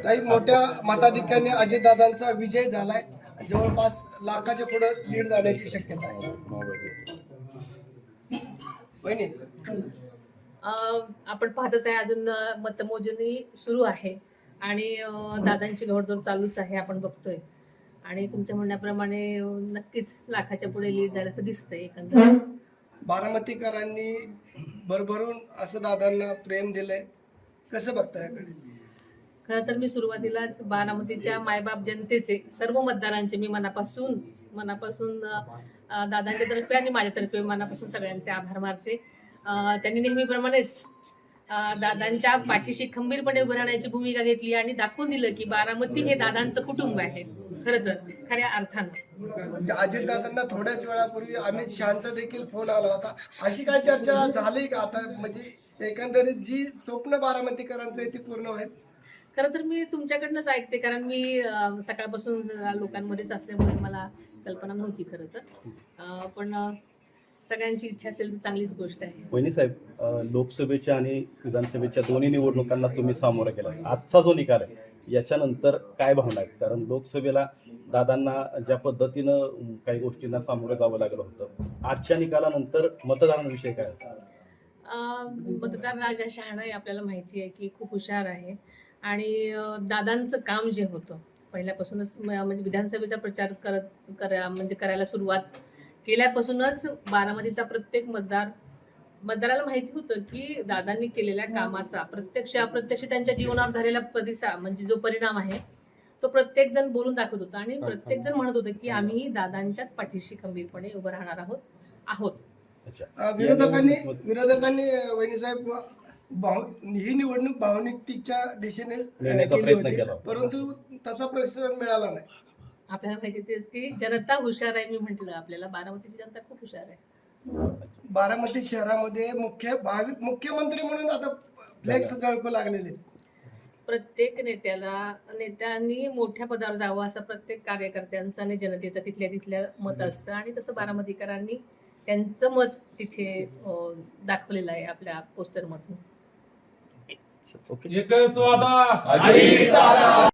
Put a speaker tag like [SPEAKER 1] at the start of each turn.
[SPEAKER 1] काही मोठ्या मताधिक्याने अजितदादांचा विजय झालाय. जवळपास लाखाच्या पुढे लीड जाण्याची शक्यता आहे. वहिनी,
[SPEAKER 2] आपण पाहतच आहे अजून मतमोजणी सुरू आहे आणि दादांची घोडदौड चालूच आहे आपण बघतोय. आणि तुमच्या म्हणण्याप्रमाणे नक्कीच लाखाच्या पुढे लीड झाल्याचं दिसतंय एकंदर.
[SPEAKER 1] बारामतीकरांनी भरभरून असं दादांना प्रेम दिलंय, कसं बघताय याकडे?
[SPEAKER 2] खरं तर मी सुरुवातीलाच बारामतीच्या मायबाप जनतेचे सर्व मतदारांचे मी मनापासून दादांच्या तर्फे आणि माझ्यातर्फे मनापासून सगळ्यांचे आभार मानते. त्यांनी नेहमीप्रमाणेच दादांच्या पाठीशी खंबीरपणे उभं राहण्याची भूमिका घेतली आणि दाखवून दिलं की बारामती हे दादांचं कुटुंब आहे खरं तर खऱ्या अर्थानं.
[SPEAKER 1] अजितदादांना थोड्याच वेळापूर्वी अमित शहाचा देखील फोन आला होता. अशी काय चर्चा झाली का आता? म्हणजे एकंदरीत जी स्वप्न बारामतीकरांचं आहे ती पूर्ण होईल?
[SPEAKER 2] खरं तर मी तुमच्याकडनंच ऐकते, कारण मी सकाळपासून लोकांमध्येच असल्यामुळे मला कल्पना नव्हती खरं तर. पण सगळ्यांची इच्छा असेल तर चांगलीच गोष्ट आहे.
[SPEAKER 3] वहिनी साहेब, लोकसभेच्या आणि विधानसभेच्या दोन्ही निवडणुकांना तुम्ही सामोरं गेला. आजचा जो निकाल आहे याच्यानंतर काय भावना आहेत? कारण लोकसभेला दादांना ज्या पद्धतीनं काही गोष्टींना सामोरं जावं लागलं होतं, आजच्या निकालानंतर मतदारांविषयी काय?
[SPEAKER 2] मतदार राजा शहाणा आहे, आपल्याला माहिती आहे की खूप हुशार आहे. आणि दादांचं काम जे होतं पहिल्यापासूनच म्हणजे विधानसभेचा प्रचार करायला सुरुवात केल्यापासूनच बारामतीचा प्रत्येक मतदाराला माहिती होतं की दादांनी केलेल्या कामाचा प्रत्यक्ष अप्रत्यक्ष त्यांच्या जीवनावर झालेला म्हणजे जो परिणाम आहे तो प्रत्येक जण बोलून दाखवत होता आणि प्रत्येक जण म्हणत होतं की आम्ही दादांच्याच पाठीशी खंबीरपणे उभं राहणार आहोत.
[SPEAKER 1] विरोधकांनी वहिनी साहेब ही निवडणूक भावनिकतेच्या दिशेने केली होती, परंतु तसा प्रतिसाद मिळाला नाही.
[SPEAKER 2] आपल्याला माहिती तेच की जनता हुशार आहे. मी म्हटलं आपल्याला बारामतीची जनता खूप हुशार आहे.
[SPEAKER 1] बारामती शहरामध्ये मुख्यमंत्री म्हणून आता फ्लेक्स झळकू लागलेले.
[SPEAKER 2] प्रत्येक नेत्यांनी मोठ्या पदावर जावं असं प्रत्येक कार्यकर्त्यांचं आणि जनतेचं तिथल्या मत असतं आणि तसं बारामतीकरांनी त्यांचं मत तिथे दाखवलेलं आहे आपल्या पोस्टरमधून.
[SPEAKER 4] एकच वादा